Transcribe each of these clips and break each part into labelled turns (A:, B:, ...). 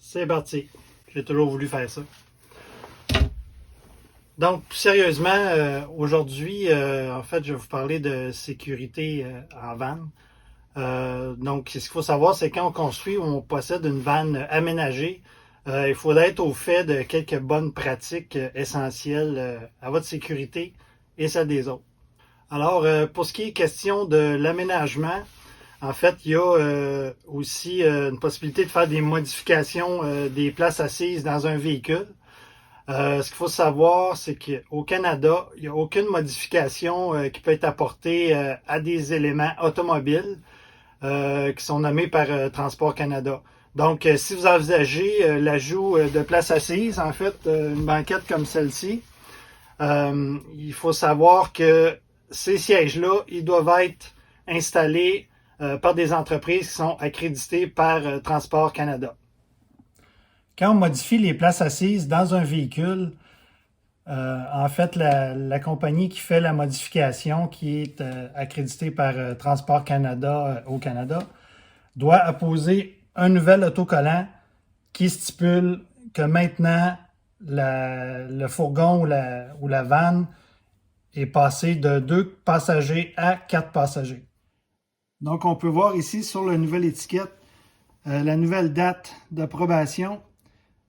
A: C'est parti. J'ai toujours voulu faire ça. Donc, plus sérieusement, aujourd'hui, en fait, je vais vous parler de sécurité en van. Donc, ce qu'il faut savoir, c'est quand on construit ou on possède une van aménagée, il faut être au fait de quelques bonnes pratiques essentielles à votre sécurité et celle des autres. Alors, pour ce qui est question de l'aménagement, en fait, il y a aussi une possibilité de faire des modifications des places assises dans un véhicule. Ce qu'il faut savoir, c'est qu'au Canada, il n'y a aucune modification qui peut être apportée à des éléments automobiles qui sont nommés par Transport Canada. Donc, si vous envisagez l'ajout de places assises, en fait, une banquette comme celle-ci, il faut savoir que ces sièges-là, ils doivent être installés par des entreprises qui sont accréditées par Transport Canada. Quand on modifie les places assises dans un véhicule, en fait, la compagnie qui fait la modification, qui est accréditée par Transport Canada au Canada, doit apposer un nouvel autocollant qui stipule que maintenant, le fourgon ou la vanne est passé de 2 passagers à 4 passagers. Donc, on peut voir ici sur la nouvelle étiquette la nouvelle date d'approbation,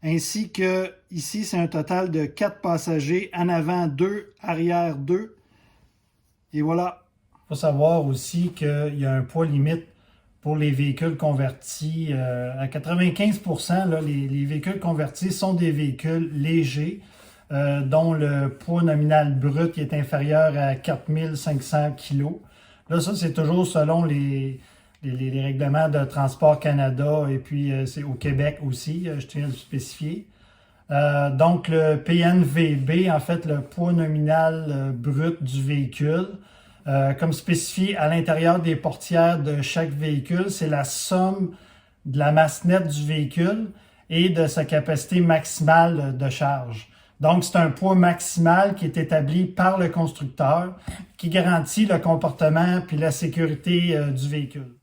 A: ainsi que ici, c'est un total de 4 passagers, en avant 2, arrière 2. Et voilà. Il faut savoir aussi qu'il y a un poids limite pour les véhicules convertis. À 95%, là, les véhicules convertis sont des véhicules légers, dont le poids nominal brut est inférieur à 4500 kg. Là, ça, c'est toujours selon les règlements de Transport Canada et puis c'est au Québec aussi, je tiens à le spécifier. Donc, le PNVB, en fait, le poids nominal brut du véhicule, comme spécifié à l'intérieur des portières de chaque véhicule, c'est la somme de la masse nette du véhicule et de sa capacité maximale de charge. Donc, c'est un poids maximal qui est établi par le constructeur qui garantit le comportement puis la sécurité du véhicule.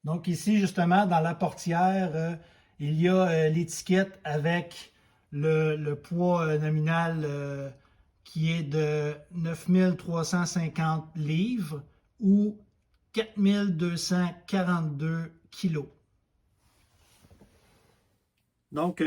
A: Donc ici, justement, dans la portière, il y a l'étiquette avec le poids nominal qui est de 9350 livres ou 4242 kilos. Donc,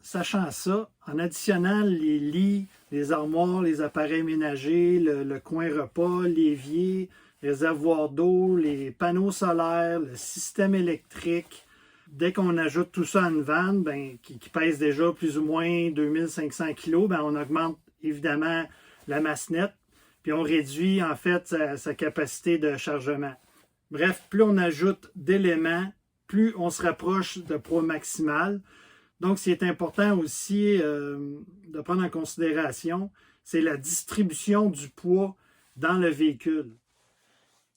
A: sachant ça, en additionnant les lits, les armoires, les appareils ménagers, le coin repas, l'évier, réservoir d'eau, les panneaux solaires, le système électrique, dès qu'on ajoute tout ça à une vanne qui pèse déjà plus ou moins 2500 kg, on augmente évidemment la masse nette, puis on réduit en fait sa capacité de chargement. Bref, plus on ajoute d'éléments, plus on se rapproche de poids maximal. Donc, ce qui est important aussi de prendre en considération, c'est la distribution du poids dans le véhicule.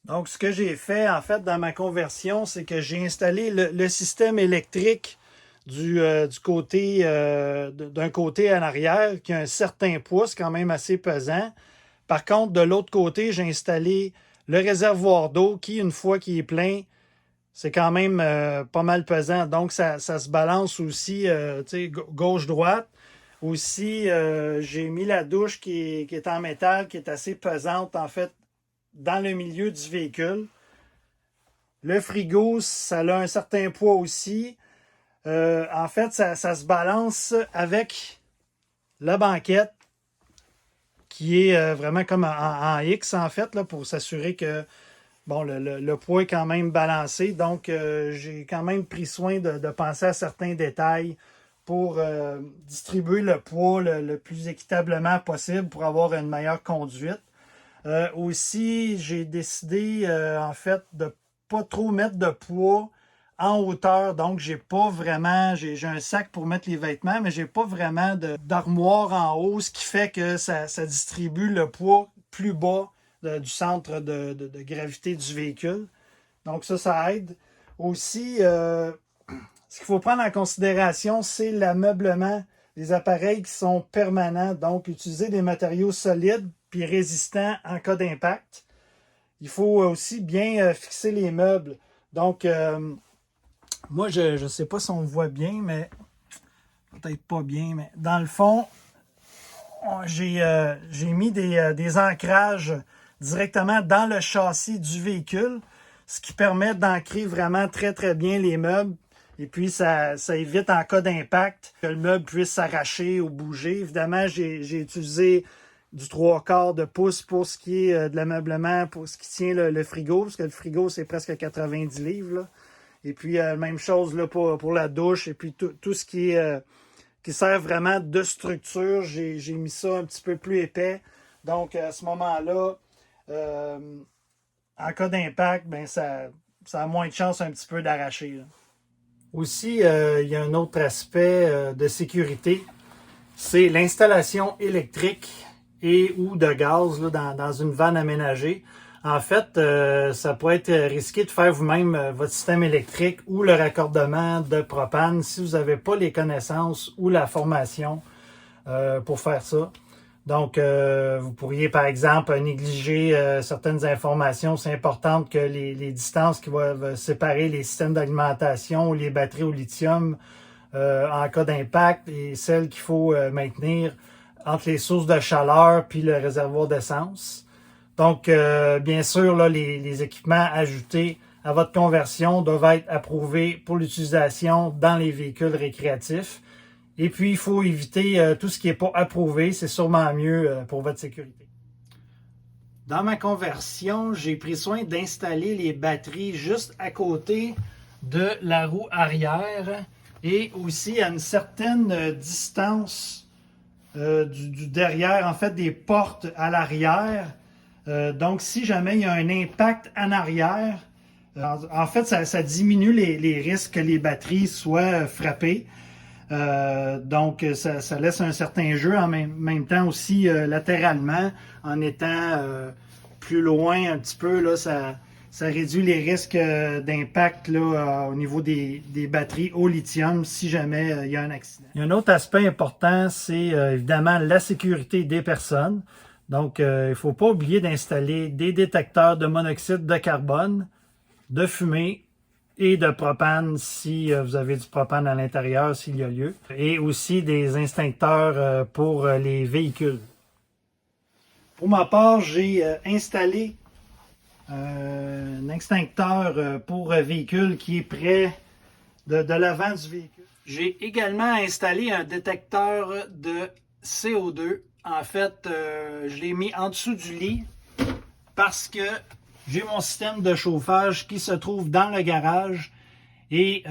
A: Donc, ce que j'ai fait, en fait, dans ma conversion, c'est que j'ai installé le système électrique d'un côté à l'arrière, qui a un certain poids, c'est quand même assez pesant. Par contre, de l'autre côté, j'ai installé le réservoir d'eau qui, une fois qu'il est plein, c'est quand même pas mal pesant. Donc, ça se balance aussi, gauche-droite. Aussi, j'ai mis la douche qui est en métal, qui est assez pesante, en fait, dans le milieu du véhicule. Le frigo, ça a un certain poids aussi. En fait, ça se balance avec la banquette qui est vraiment comme en X, en fait, là, pour s'assurer que bon, le poids est quand même balancé. Donc, j'ai quand même pris soin de penser à certains détails pour distribuer le poids le plus équitablement possible pour avoir une meilleure conduite. Aussi, j'ai décidé en fait de pas trop mettre de poids en hauteur. Donc, j'ai pas vraiment, j'ai un sac pour mettre les vêtements, mais j'ai pas vraiment d'armoire en haut, ce qui fait que ça distribue le poids plus bas du centre de gravité du véhicule. Donc, ça aide. Aussi, ce qu'il faut prendre en considération, c'est l'ameublement des appareils qui sont permanents. Donc, utiliser des matériaux solides puis résistants en cas d'impact. Il faut aussi bien fixer les meubles. Donc, moi, je ne sais pas si on le voit bien, mais peut-être pas bien, mais dans le fond, j'ai mis des ancrages directement dans le châssis du véhicule, ce qui permet d'ancrer vraiment très très bien les meubles. Et puis ça évite en cas d'impact que le meuble puisse s'arracher ou bouger. Évidemment, j'ai utilisé du 3/4 de pouce pour ce qui est de l'ameublement, pour ce qui tient le frigo, parce que le frigo c'est presque 90 livres. Là. Et puis même chose là, pour la douche, et puis tout ce qui sert vraiment de structure. J'ai mis ça un petit peu plus épais. Donc, à ce moment-là, en cas d'impact, ben ça a moins de chance un petit peu d'arracher. Là. Aussi, il y a un autre aspect de sécurité, c'est l'installation électrique et ou de gaz là, dans une vanne aménagée. En fait, ça peut être risqué de faire vous-même votre système électrique ou le raccordement de propane si vous n'avez pas les connaissances ou la formation pour faire ça. Donc, vous pourriez, par exemple, négliger certaines informations. C'est important que les distances qui vont séparer les systèmes d'alimentation ou les batteries au lithium en cas d'impact et celles qu'il faut maintenir entre les sources de chaleur puis le réservoir d'essence. Donc, bien sûr, là, les équipements ajoutés à votre conversion doivent être approuvés pour l'utilisation dans les véhicules récréatifs. Et puis, il faut éviter tout ce qui n'est pas approuvé. C'est sûrement mieux pour votre sécurité. Dans ma conversion, j'ai pris soin d'installer les batteries juste à côté de la roue arrière et aussi à une certaine distance du derrière, en fait, des portes à l'arrière. Donc, si jamais il y a un impact en arrière, en fait, ça diminue les risques que les batteries soient frappées. Donc, ça laisse un certain jeu en même temps aussi latéralement, en étant plus loin un petit peu, là, ça réduit les risques d'impact là, au niveau des batteries au lithium si jamais il y a un accident. Il y a un autre aspect important, c'est évidemment la sécurité des personnes. Donc, il ne faut pas oublier d'installer des détecteurs de monoxyde de carbone, de fumée et de propane si vous avez du propane à l'intérieur, s'il y a lieu. Et aussi des instincteurs pour les véhicules. Pour ma part, j'ai installé un extincteur pour véhicule qui est près de l'avant du véhicule. J'ai également installé un détecteur de CO2. En fait, je l'ai mis en dessous du lit parce que j'ai mon système de chauffage qui se trouve dans le garage et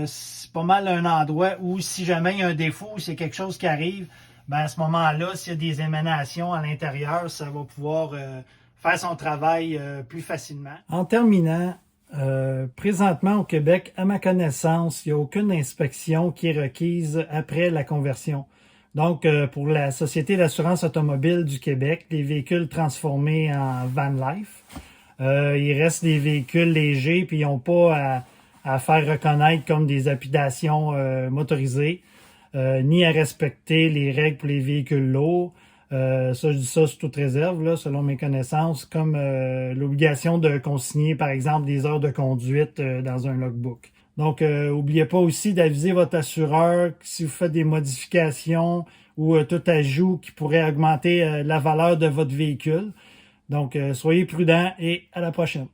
A: c'est pas mal un endroit où si jamais il y a un défaut ou c'est quelque chose qui arrive, ben à ce moment-là, s'il y a des émanations à l'intérieur, ça va pouvoir faire son travail plus facilement. En terminant, présentement au Québec, à ma connaissance, il n'y a aucune inspection qui est requise après la conversion. Donc, pour la Société d'assurance automobile du Québec, les véhicules transformés en van life, il reste des véhicules légers puis ils n'ont pas à faire reconnaître comme des appellations motorisées, ni à respecter les règles pour les véhicules lourds. Ça, je dis ça sous toute réserve, là, selon mes connaissances, comme l'obligation de consigner, par exemple, des heures de conduite dans un logbook. Donc, n'oubliez pas aussi d'aviser votre assureur si vous faites des modifications ou tout ajout qui pourrait augmenter la valeur de votre véhicule. Donc, soyez prudents et à la prochaine.